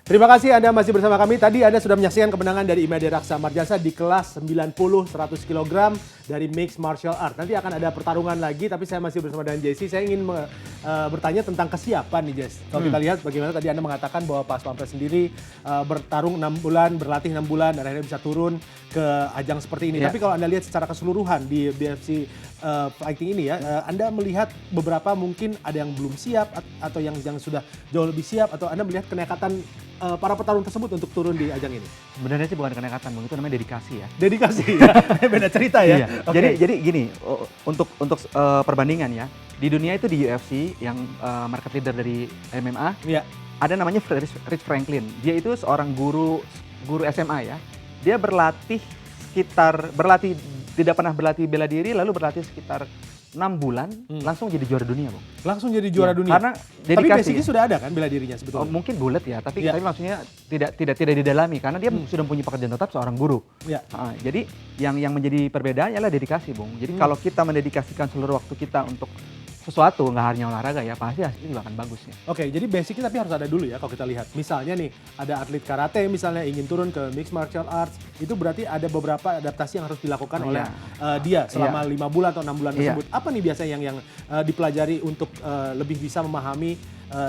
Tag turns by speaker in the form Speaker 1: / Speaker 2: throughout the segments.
Speaker 1: Terima kasih Anda masih bersama kami. Tadi Anda sudah menyaksikan kemenangan dari Imade Raksa Marjasa di kelas 90-100 kg dari Mixed Martial Art. Nanti akan ada pertarungan lagi, tapi saya masih bersama dengan Jesse. Saya ingin bertanya tentang kesiapan nih, Jess. Kalau kita lihat bagaimana tadi Anda mengatakan bahwa Pas Pampres sendiri bertarung 6 bulan, berlatih 6 bulan, dan akhirnya bisa turun ke ajang seperti ini. Tapi kalau Anda lihat secara keseluruhan di BFC fighting ini ya, Anda melihat beberapa mungkin ada yang belum siap atau yang sudah jauh lebih siap, atau Anda melihat kenekatan para petarung tersebut untuk turun di ajang ini?
Speaker 2: Sebenarnya sih bukan kenekatan, Bang. Itu namanya dedikasi ya.
Speaker 1: Dedikasi ya, beda cerita ya.
Speaker 2: Iya. Okay. Jadi gini, untuk perbandingan ya, di dunia itu di UFC yang market leader dari MMA, ada namanya Rich Franklin. Dia itu seorang guru SMA ya. Dia tidak pernah berlatih bela diri, lalu berlatih sekitar 6 bulan, langsung jadi juara dunia, Bang.
Speaker 1: Langsung jadi juara dunia?
Speaker 2: Karena dedikasi.
Speaker 1: Tapi basicnya sudah ada kan bela dirinya sebetulnya?
Speaker 2: Mungkin bulat ya, tapi maksudnya tidak didalami, karena dia sudah punya pekerjaan tetap seorang guru. Jadi yang menjadi perbedaan adalah dedikasi, Bung. Jadi kalau kita mendedikasikan seluruh waktu kita untuk sesuatu, nggak hanya olahraga ya, pasti hasilnya juga akan bagus ya.
Speaker 1: Oke, jadi basicnya tapi harus ada dulu ya kalau kita lihat. Misalnya nih, ada atlet karate misalnya ingin turun ke mixed martial arts, itu berarti ada beberapa adaptasi yang harus dilakukan oleh dia selama 5 bulan atau 6 bulan tersebut. Apa nih biasanya yang dipelajari untuk lebih bisa memahami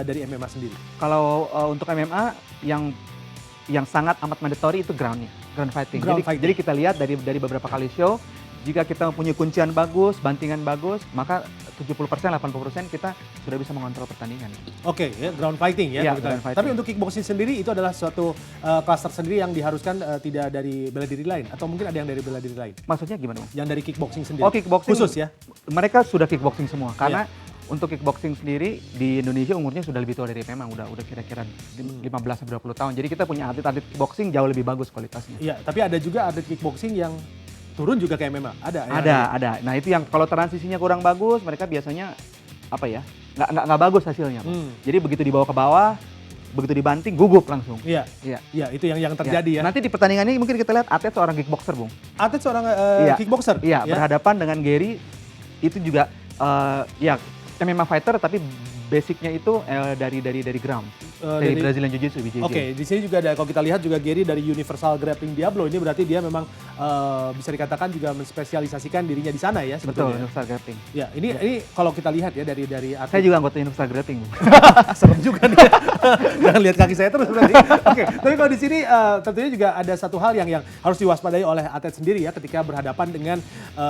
Speaker 1: dari MMA sendiri?
Speaker 2: Kalau untuk MMA yang sangat amat mandatory itu ground fighting. Jadi kita lihat dari beberapa kali show, jika kita mempunyai kuncian bagus, bantingan bagus, maka 70%-80% kita sudah bisa mengontrol pertandingan.
Speaker 1: Oke, ya, ground fighting ya.
Speaker 2: Ground fighting.
Speaker 1: Tapi untuk kickboxing sendiri itu adalah suatu klaster sendiri yang diharuskan tidak dari bela diri lain, atau mungkin ada yang dari bela diri lain?
Speaker 2: Maksudnya gimana, Bang?
Speaker 1: Yang dari kickboxing sendiri.
Speaker 2: Oh, kickboxing
Speaker 1: khusus ya?
Speaker 2: Mereka sudah kickboxing semua, karena untuk kickboxing sendiri di Indonesia umurnya sudah lebih tua dari MMA, udah kira-kira 15-20 tahun. Jadi kita punya atlet kickboxing jauh lebih bagus kualitasnya.
Speaker 1: Iya, tapi ada juga atlet kickboxing yang turun juga kayak MMA, ada.
Speaker 2: Ada. Nah itu yang kalau transisinya kurang bagus, mereka biasanya apa ya, nggak bagus hasilnya. Jadi begitu dibawa ke bawah, begitu dibanting, gugup langsung.
Speaker 1: Iya, itu yang terjadi ya.
Speaker 2: Nanti di pertandingan ini mungkin kita lihat atlet seorang kickboxer, Bung.
Speaker 1: Atlet seorang kickboxer?
Speaker 2: Iya, berhadapan dengan Gary, itu juga MMA fighter tapi basicnya itu dari ground. Dari Brazilian Jiu-Jitsu, BJJ.
Speaker 1: Oke, di sini juga ada, kalau kita lihat juga Gary dari Universal Grappling Diablo, ini berarti dia memang bisa dikatakan juga menspesialisasikan dirinya di sana ya sebetulnya.
Speaker 2: Betul, Universal Grappling.
Speaker 1: Ya, ini kalau kita lihat ya dari atlet.
Speaker 2: Saya juga anggota Universal Grappling.
Speaker 1: Serem juga nih. Jangan lihat kaki saya terus berarti. Oke, tapi kalau di sini tentunya juga ada satu hal yang harus diwaspadai oleh atlet sendiri ya ketika berhadapan dengan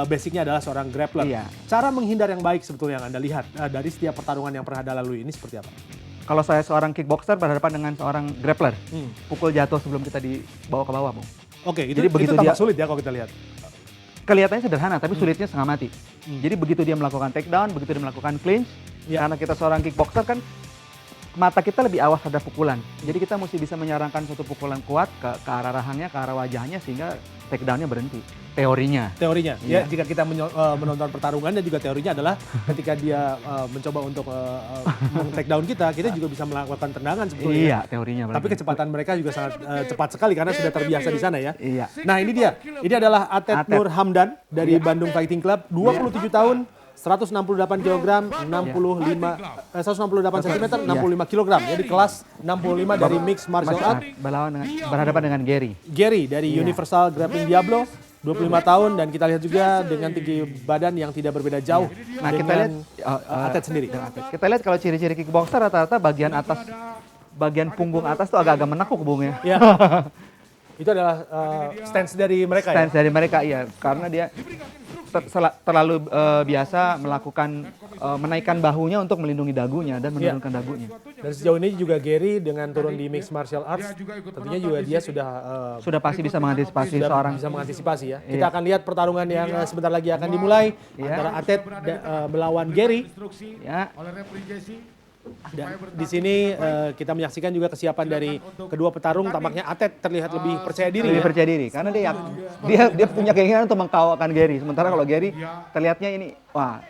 Speaker 1: basicnya adalah seorang grappler. Cara menghindar yang baik sebetulnya yang Anda lihat dari setiap pertarungan yang pernah Anda lalui ini seperti apa?
Speaker 2: Kalau saya seorang kickboxer berhadapan dengan seorang grappler, pukul jatuh sebelum kita dibawa ke bawah, Bung.
Speaker 1: Oke, itu tampak sulit ya kalau kita lihat.
Speaker 2: Kelihatannya sederhana, tapi sulitnya setengah mati. Jadi begitu dia melakukan takedown, begitu dia melakukan clinch, karena kita seorang kickboxer kan mata kita lebih awas terhadap pukulan. Jadi kita mesti bisa menyarankan suatu pukulan kuat ke arah rahangnya, ke arah wajahnya sehingga takedown-nya berhenti. Teorinya. Ya, jika kita menonton pertarungannya juga teorinya adalah ketika dia mencoba untuk meng-takedown kita juga bisa melakukan tendangan sebetulnya. Iya, teorinya.
Speaker 1: Tapi kecepatan mereka juga sangat cepat sekali karena sudah terbiasa di sana ya.
Speaker 2: Iya.
Speaker 1: Nah ini dia, ini adalah atlet Nur Hamdan dari Bandung Fighting Club, 27 tahun, 168 kg, 168 cm, 65 kg ya di kelas 65 dari Mixed Martial Art.
Speaker 2: Berhadapan dengan Gary.
Speaker 1: Gary dari Universal Grappling Diablo, 25 tahun, dan kita lihat juga dengan tinggi badan yang tidak berbeda jauh dengan atlet sendiri.
Speaker 2: Kita lihat kalau ciri-ciri kickboxer rata-rata bagian punggung atas tuh agak-agak menekuk, Bung ya.
Speaker 1: Itu adalah stance dari mereka
Speaker 2: ya? Stance dari mereka, iya. Karena dia terlalu biasa melakukan menaikkan bahunya untuk melindungi dagunya dan menurunkan dagunya.
Speaker 1: Dan sejauh ini juga Gary dengan turun di Mixed Martial Arts, tentunya juga dia
Speaker 2: sudah pasti bisa mengantisipasi
Speaker 1: ya. Kita akan lihat pertarungan yang sebentar lagi akan dimulai antara atlet melawan Gary. Dan di sini kita menyaksikan juga kesiapan dari kedua petarung. Tampaknya atlet terlihat lebih percaya diri.
Speaker 2: Lebih percaya diri karena dia punya keinginan untuk mengkalahkan Gary. Sementara kalau Gary terlihatnya ini,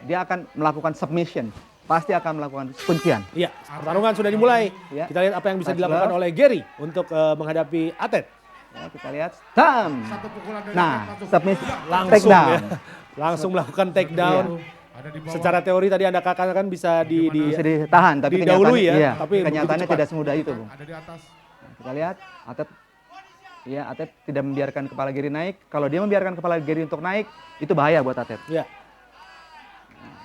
Speaker 2: dia akan melakukan submission. Pasti akan melakukan kuncian.
Speaker 1: Iya, pertarungan sudah dimulai. Kita lihat apa yang bisa dilakukan oleh Gary untuk menghadapi atlet.
Speaker 2: Kita lihat, nah, submission,
Speaker 1: takedown. Langsung melakukan takedown. Secara teori tadi Anda katakan bisa
Speaker 2: ditahan, tapi
Speaker 1: didahului
Speaker 2: kenyataannya tidak semudah itu, Bung. Kita lihat Atet, ya Atet tidak membiarkan kepala Gary naik. Kalau dia membiarkan kepala Gary untuk naik, itu bahaya buat Atet.
Speaker 1: Ya.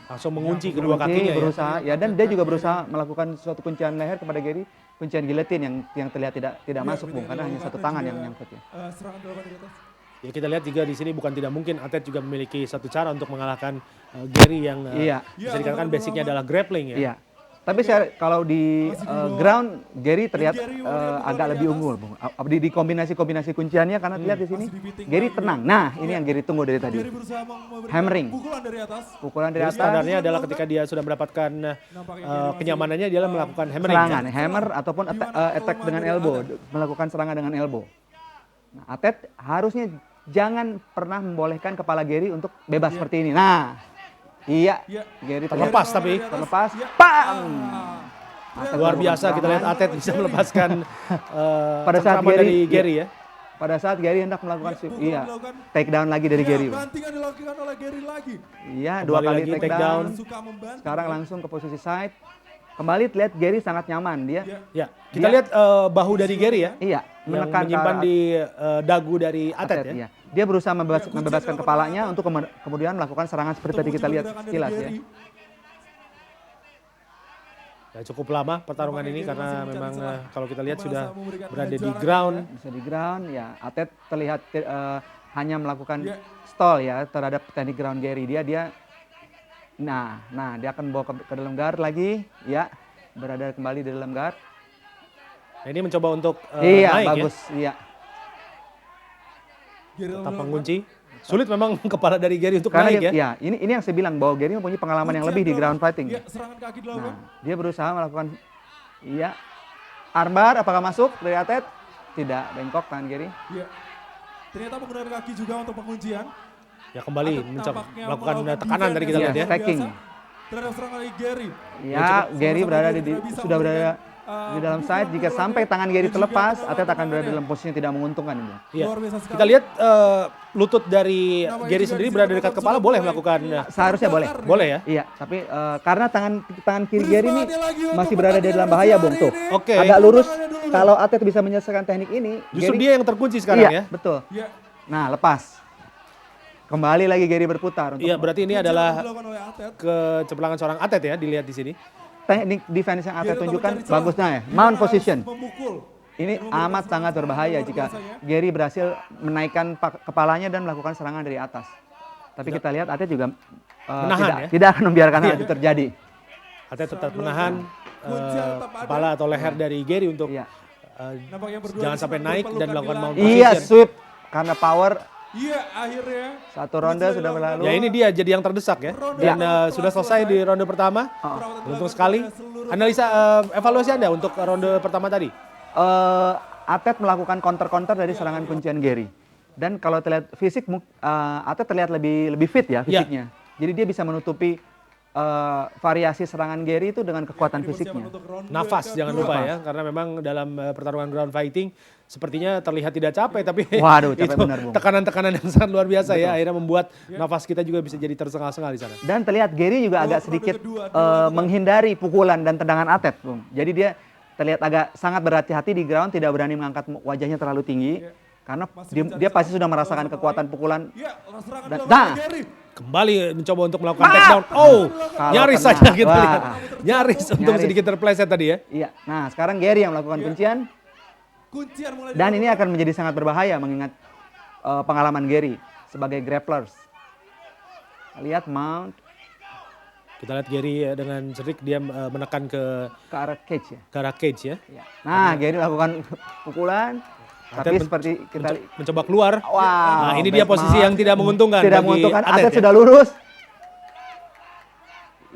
Speaker 1: Langsung mengunci kedua kakinya
Speaker 2: berusaha, ya. Dan dia juga berusaha melakukan suatu kuncian leher kepada Gary, kuncian giletin yang terlihat tidak masuk, Bung, karena hanya satu tangan yang nyangkut ya.
Speaker 3: Serangan dilakukan di atas.
Speaker 1: Ya kita lihat juga di sini bukan tidak mungkin Atet juga memiliki satu cara untuk mengalahkan Gary yang bisa dikatakan basicnya adalah grappling ya.
Speaker 2: Iya. Tapi kalau di ground Gary terlihat agak lebih unggul, Bung. Di kombinasi kunciannya karena lihat di sini Gary tenang. Nah, ini yang Gary tunggu dari tadi. Hammering. Pukulan dari atas.
Speaker 1: Standarnya adalah ketika dia sudah mendapatkan kenyamanannya dia melakukan hammering.
Speaker 2: Serangan, hammer ataupun attack dengan elbow, melakukan serangan dengan elbow. Nah, Atet harusnya jangan pernah membolehkan kepala Gary untuk bebas seperti ini. Nah, iya, Gary
Speaker 1: terlepas
Speaker 2: terlepas, bang.
Speaker 1: Luar biasa kita lihat Atet bisa melepaskan
Speaker 2: pada saat
Speaker 1: Gary ya.
Speaker 2: Pada saat Gary hendak melakukan take down lagi dari Gary.
Speaker 3: Bantingan dilakukan oleh Gary lagi.
Speaker 2: Iya, 2 kali take down. Sekarang langsung ke posisi side. Kembali lihat Gary sangat nyaman dia.
Speaker 1: Ya, kita lihat bahu dari Gary ya.
Speaker 2: Iya,
Speaker 1: menekan menyimpan di dagu dari Atet ya.
Speaker 2: Iya. Dia berusaha membebaskan kepalanya untuk kemudian melakukan serangan seperti tadi kita lihat sekilas ya.
Speaker 1: Ya, cukup lama pertarungan ini karena memang kalau kita lihat sudah berada di ground.
Speaker 2: Bisa di ground ya. Atet terlihat hanya melakukan stall ya terhadap teknik ground Gary. Dia dia akan bawa ke dalam guard lagi ya. Berada kembali di dalam guard.
Speaker 1: Nah, ini mencoba untuk
Speaker 2: iya,
Speaker 1: naik
Speaker 2: bagus,
Speaker 1: ya. Iya. Tetap mengunci. Sulit memang kepala dari Gary untuk
Speaker 2: karena
Speaker 1: naik ya.
Speaker 2: Ini yang saya bilang bahwa Gary mempunyai pengalaman yang lebih di ground fighting.
Speaker 3: Ya, serangan kaki dilakukan.
Speaker 2: Dia berusaha melakukan armbar, apakah masuk dari Atet? Tidak, bengkok tangan Gary.
Speaker 3: Iya. Ternyata menggunakan kaki juga untuk penguncian.
Speaker 1: Ya kembali melakukan tekanan tadi kita lihat ya.
Speaker 2: Stacking.
Speaker 3: Terhadap serangan dari Gary.
Speaker 2: Ya, Gary sudah berada di dalam side. Jika sampai tangan Gary terlepas, Atet akan berada dalam posisi yang tidak menguntungkan.
Speaker 1: Ya. Kita lihat lutut dari Gary sendiri berada dekat kepala, boleh melakukan?
Speaker 2: Seharusnya boleh.
Speaker 1: Boleh ya?
Speaker 2: Iya, tapi karena tangan kiri Gary ini masih berada di dalam bahaya, Bung. Tuh,
Speaker 1: Oke.
Speaker 2: agak lurus. Kalau Atet bisa menyelesaikan teknik ini,
Speaker 1: justru
Speaker 2: Gary,
Speaker 1: dia yang terkunci sekarang ya?
Speaker 2: Betul. Nah, lepas. Kembali lagi Gary berputar.
Speaker 1: Iya, berarti ini adalah keceplangan seorang Atet ya, dilihat di sini.
Speaker 2: Teknik defense yang Atet tunjukkan bagusnya ya. Mount position. Ini amat sangat berbahaya jika Gary berhasil menaikkan kepalanya dan melakukan serangan dari atas. Tapi kita lihat Atet juga tidak akan membiarkan hal itu terjadi.
Speaker 1: Atet tetap menahan kepala atau leher dari Gary untuk jangan sampai naik dan melakukan mount position.
Speaker 2: Iya, sweep karena power.
Speaker 3: Iya, akhirnya.
Speaker 2: Satu ronde sudah berlalu.
Speaker 1: Ya ini dia jadi yang terdesak ya. Dan sudah selesai di ronde pertama. Beruntung sekali. Analisa evaluasi Anda untuk ronde pertama tadi.
Speaker 2: Atet melakukan counter-counter dari serangan kuncian Gary. Dan kalau terlihat fisik, Atet terlihat lebih fit ya fisiknya. Jadi dia bisa menutupi variasi serangan Gary itu dengan kekuatan fisiknya.
Speaker 1: Nafas jangan lupa ya, karena memang dalam pertarungan ground fighting sepertinya terlihat tidak capek, tapi
Speaker 2: waduh, capek
Speaker 1: itu
Speaker 2: benar, Bung.
Speaker 1: tekanan-tekanan yang sangat luar biasa. Betul. Ya, akhirnya membuat nafas kita juga bisa jadi tersengal-sengal di sana.
Speaker 2: Dan terlihat Gary juga agak sedikit menghindari pukulan dan tendangan Atet, Bung. Jadi dia terlihat agak sangat berhati-hati di ground, tidak berani mengangkat wajahnya terlalu tinggi. Karena dia pasti sudah merasakan kekuatan pukulan.
Speaker 1: Kembali mencoba untuk melakukan takedown. Oh, nyaris saja kita lihat. Nyaris untuk sedikit terpleset tadi ya.
Speaker 2: Iya. Nah, sekarang Gary yang melakukan kuncian. Dan ini akan menjadi sangat berbahaya mengingat pengalaman Gary sebagai grapplers. Lihat mount.
Speaker 1: Kita lihat Gary dengan cerik dia menekan ke
Speaker 2: arah cage ya.
Speaker 1: Ke arah cage ya.
Speaker 2: Nah, Gary lakukan pukulan. Tapi seperti kita
Speaker 1: mencoba keluar.
Speaker 2: Wow,
Speaker 1: nah, ini dia posisi yang tidak menguntungkan.
Speaker 2: Tidak menguntungkan. Atet
Speaker 1: ya?
Speaker 2: Sudah lurus.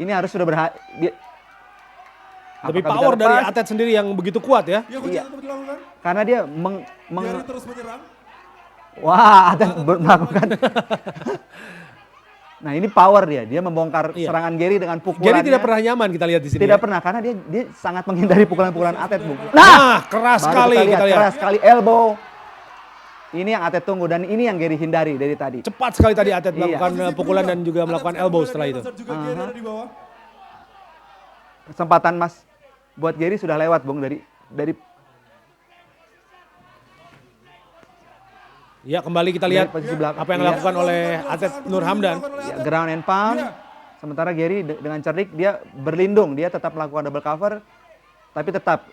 Speaker 2: Ini harus sudah
Speaker 1: tapi power dari Atet sendiri yang begitu kuat ya.
Speaker 2: Iya. Karena dia
Speaker 3: terus menyerang.
Speaker 2: Wah, Atet melakukan. Nah, ini power dia membongkar serangan Gary dengan pukulannya.
Speaker 1: Gary tidak pernah nyaman kita lihat di sini.
Speaker 2: Tidak pernah, karena dia sangat menghindari pukulan-pukulan Atet, Bung.
Speaker 1: Nah, keras sekali kita lihat.
Speaker 2: Keras sekali elbow. Ini yang Atet tunggu dan ini yang Gary hindari dari tadi.
Speaker 1: Cepat sekali tadi Atet melakukan pukulan dan juga melakukan elbow setelah itu.
Speaker 2: Kesempatan Mas buat Gary sudah lewat, Bung, dari
Speaker 1: Ya, kembali kita lihat
Speaker 2: Dari posisi belakang.
Speaker 1: apa yang
Speaker 2: Iya.
Speaker 1: dilakukan oleh atlet Nur Hamdan.
Speaker 2: Ya, ground and pound. Sementara Gary dengan cerdik dia berlindung, dia tetap melakukan double cover, tapi tetap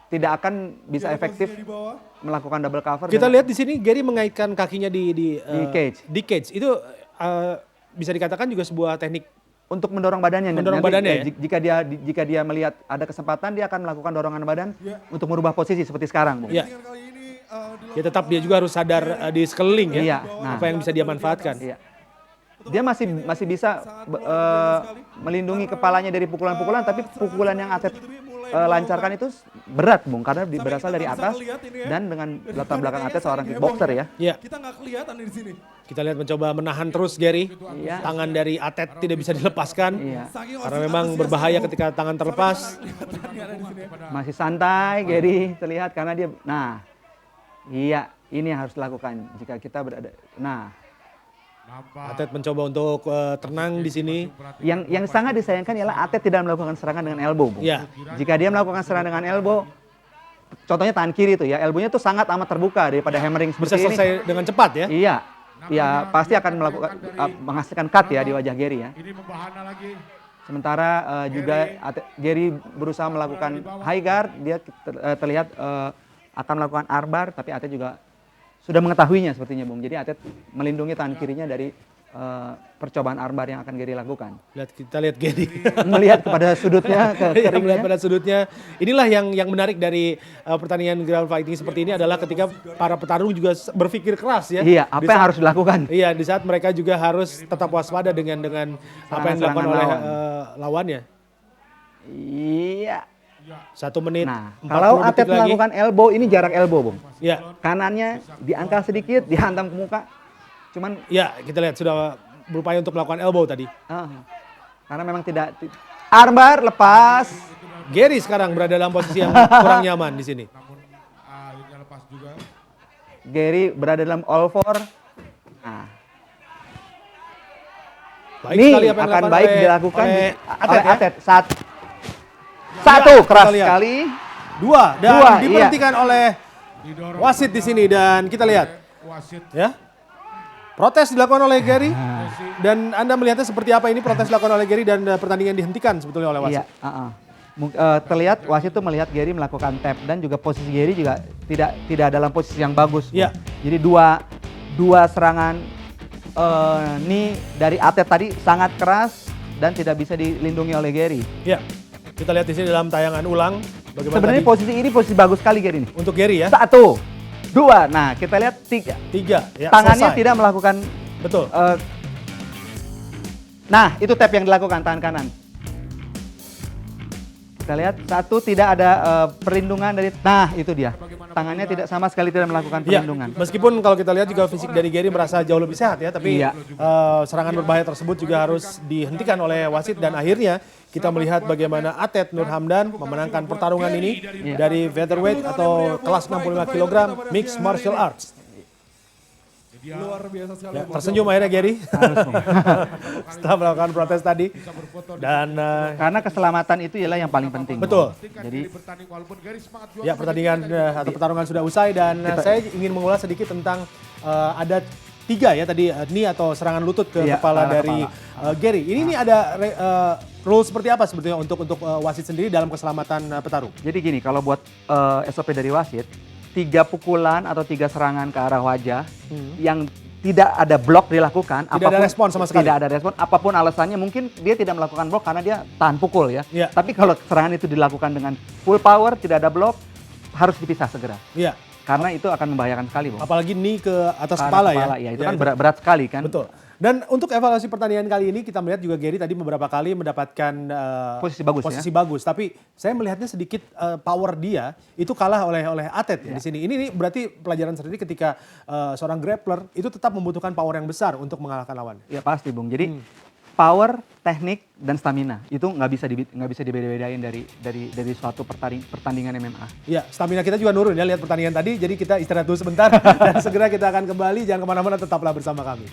Speaker 2: tidak akan bisa efektif
Speaker 3: Di bawah.
Speaker 2: melakukan double cover.
Speaker 1: Kita
Speaker 2: dengan-
Speaker 1: lihat di sini Gary mengaitkan kakinya di
Speaker 2: cage.
Speaker 1: Di cage. Itu bisa dikatakan juga sebuah teknik.
Speaker 2: untuk mendorong badannya.
Speaker 1: Mendorong
Speaker 2: Nanti,
Speaker 1: badannya ya?
Speaker 2: Jika dia melihat ada kesempatan, dia akan melakukan dorongan badan
Speaker 3: Ya.
Speaker 2: untuk merubah posisi seperti sekarang, Bung.
Speaker 1: Ya,
Speaker 3: Pertandingan kali ini
Speaker 1: ya tetap dia juga harus sadar di sekeliling ya.
Speaker 2: Iya, nah.
Speaker 1: Apa yang bisa dia manfaatkan.
Speaker 2: Iya. Dia masih bisa melindungi kepalanya dari pukulan-pukulan, tapi pukulan yang atlet lancarkan itu berat, Bung, karena berasal dari atas dan dengan latar belakang atlet seorang kickboxer ya.
Speaker 1: Iya.
Speaker 3: Kita nggak kelihatan di sini.
Speaker 1: Kita lihat mencoba menahan terus Gary.
Speaker 2: Iya.
Speaker 1: Tangan dari atlet tidak bisa dilepaskan.
Speaker 2: Iya.
Speaker 3: Saking
Speaker 1: Karena memang berbahaya ketika tangan terlepas.
Speaker 2: Masih santai Gary terlihat karena dia, nah, iya, ini yang harus dilakukan jika kita berada. Nah,
Speaker 1: Atlet mencoba untuk tenang di sini.
Speaker 2: yang sangat disayangkan ialah atlet tidak melakukan serangan dengan elbow, Bung.
Speaker 1: Iya.
Speaker 2: Jika dia melakukan serangan dengan elbow, contohnya tangan kiri itu ya, elbownya tuh sangat amat terbuka daripada hammering
Speaker 1: Bisa
Speaker 2: seperti ini.
Speaker 1: selesai dengan cepat ya.
Speaker 2: Iya, ya pasti akan melakukan menghasilkan cut ya di wajah Gary ya.
Speaker 4: Ini membahana lagi.
Speaker 2: Sementara juga Gary berusaha melakukan high guard, dia terlihat akan melakukan armbar, tapi atlet juga sudah mengetahuinya sepertinya, Bung. Jadi atlet melindungi tangan kirinya dari percobaan armbar yang akan Gary lakukan.
Speaker 1: Kita lihat Gary.
Speaker 2: Melihat kepada sudutnya, ke
Speaker 1: Yang melihat
Speaker 2: keringnya.
Speaker 1: pada sudutnya. Inilah yang menarik dari pertandingan ground fighting seperti ini adalah ketika para petarung juga berpikir keras ya.
Speaker 2: Iya, apa yang harus dilakukan?
Speaker 1: Iya, di saat mereka juga harus tetap waspada dengan apa yang dilakukan oleh lawannya.
Speaker 2: Iya.
Speaker 1: 1 menit.
Speaker 2: Nah,
Speaker 1: 40
Speaker 2: kalau
Speaker 1: detik
Speaker 2: atlet
Speaker 1: lagi.
Speaker 2: melakukan elbow, ini jarak elbow, Bung.
Speaker 1: Ya,
Speaker 2: Kanannya diangkat sedikit, dihantam ke muka. Cuman
Speaker 1: ya kita lihat sudah berupaya untuk melakukan elbow tadi.
Speaker 2: karena memang tidak armbar lepas.
Speaker 1: Gary sekarang berada dalam posisi yang kurang nyaman di sini.
Speaker 4: Namun akhirnya lepas juga.
Speaker 2: Gary berada dalam all four. Nah,
Speaker 1: Baik
Speaker 2: ini
Speaker 1: sekali apa yang
Speaker 2: akan
Speaker 1: dilakukan
Speaker 2: baik
Speaker 1: oleh-
Speaker 2: dilakukan
Speaker 1: oleh
Speaker 2: oleh
Speaker 1: ya.
Speaker 2: atlet. Satu
Speaker 1: Ya,
Speaker 2: keras
Speaker 1: kita lihat.
Speaker 2: sekali.
Speaker 1: 2 dan
Speaker 2: Dua,
Speaker 1: diberhentikan oleh
Speaker 4: Didorong
Speaker 1: wasit di sini dan kita lihat
Speaker 4: wasit.
Speaker 1: ya. Protes dilakukan oleh Gary dan Anda melihatnya seperti apa ini protes dilakukan oleh Gary dan pertandingan dihentikan sebetulnya oleh wasit.
Speaker 2: Iya, terlihat wasit itu melihat Gary melakukan tap dan juga posisi Gary juga tidak dalam posisi yang bagus.
Speaker 1: Iya.
Speaker 2: Jadi dua serangan ini dari atlet tadi sangat keras dan tidak bisa dilindungi oleh Gary.
Speaker 1: Ya, kita lihat di sini dalam tayangan ulang bagaimana
Speaker 2: Sebenarnya
Speaker 1: tadi
Speaker 2: posisi ini posisi bagus sekali Gary ini.
Speaker 1: untuk Gary ya.
Speaker 2: 1, 2, nah kita lihat 3.
Speaker 1: 3 ya.
Speaker 2: Tangannya
Speaker 1: selesai.
Speaker 2: tidak melakukan,
Speaker 1: Betul.
Speaker 2: nah itu tap yang dilakukan tangan kanan. Kita lihat 1 tidak ada perlindungan dari, nah itu dia. Tangannya tidak sama sekali tidak melakukan
Speaker 1: Ya,
Speaker 2: perlindungan.
Speaker 1: meskipun kalau kita lihat juga fisik dari Gary merasa jauh lebih sehat ya, tapi
Speaker 2: Iya.
Speaker 1: serangan berbahaya tersebut juga harus dihentikan oleh wasit dan akhirnya kita melihat bagaimana atlet Nur Hamdan memenangkan pertarungan ini dari featherweight atau kelas 65 kg mixed martial arts.
Speaker 3: Luar biasa sekali.
Speaker 1: Ya, tersenyum akhirnya Gary setelah melakukan protes tadi dan
Speaker 2: Karena keselamatan itu ialah yang paling penting.
Speaker 1: betul.
Speaker 2: Jadi
Speaker 4: Bertanding walaupun Gary semangat juang.
Speaker 1: Ya, pertandingan atau pertarungan sudah usai dan saya ingin mengulas sedikit tentang ada 3 ya tadi knee atau serangan lutut ke
Speaker 2: Iya,
Speaker 1: kepala
Speaker 2: kepala.
Speaker 1: dari Gary. Ini ada rule seperti apa sebetulnya untuk wasit sendiri dalam keselamatan petarung?
Speaker 2: Jadi gini, kalau buat SOP dari wasit, 3 pukulan atau 3 serangan ke arah wajah yang tidak ada blok dilakukan,
Speaker 1: Tidak ada respon sama sekali.
Speaker 2: Tidak ada respon, apapun alasannya, mungkin dia tidak melakukan blok karena dia tahan pukul ya.
Speaker 1: Iya.
Speaker 2: Tapi kalau serangan itu dilakukan dengan full power, tidak ada blok, harus dipisah segera.
Speaker 1: Iya,
Speaker 2: Karena itu akan membahayakan sekali, Bung.
Speaker 1: apalagi knee ke atas
Speaker 2: Ke arah
Speaker 1: kepala,
Speaker 2: ya. Itu
Speaker 1: Ya,
Speaker 2: kan berat sekali kan.
Speaker 1: Betul. Dan untuk evaluasi pertandingan kali ini kita melihat juga Gary tadi beberapa kali mendapatkan
Speaker 2: Posisi bagus
Speaker 1: posisi bagus, tapi saya melihatnya sedikit power dia itu kalah oleh atlet ya di sini. Ini berarti pelajaran sendiri ketika seorang grappler itu tetap membutuhkan power yang besar untuk mengalahkan lawan.
Speaker 2: Ya pasti, Bung. Jadi power, teknik, dan stamina itu nggak bisa dibeda-bedain dari suatu pertandingan MMA.
Speaker 1: Ya, stamina kita juga nurun ya lihat pertandingan tadi. Jadi kita istirahat dulu sebentar dan segera kita akan kembali. Jangan kemana-mana, tetaplah bersama kami.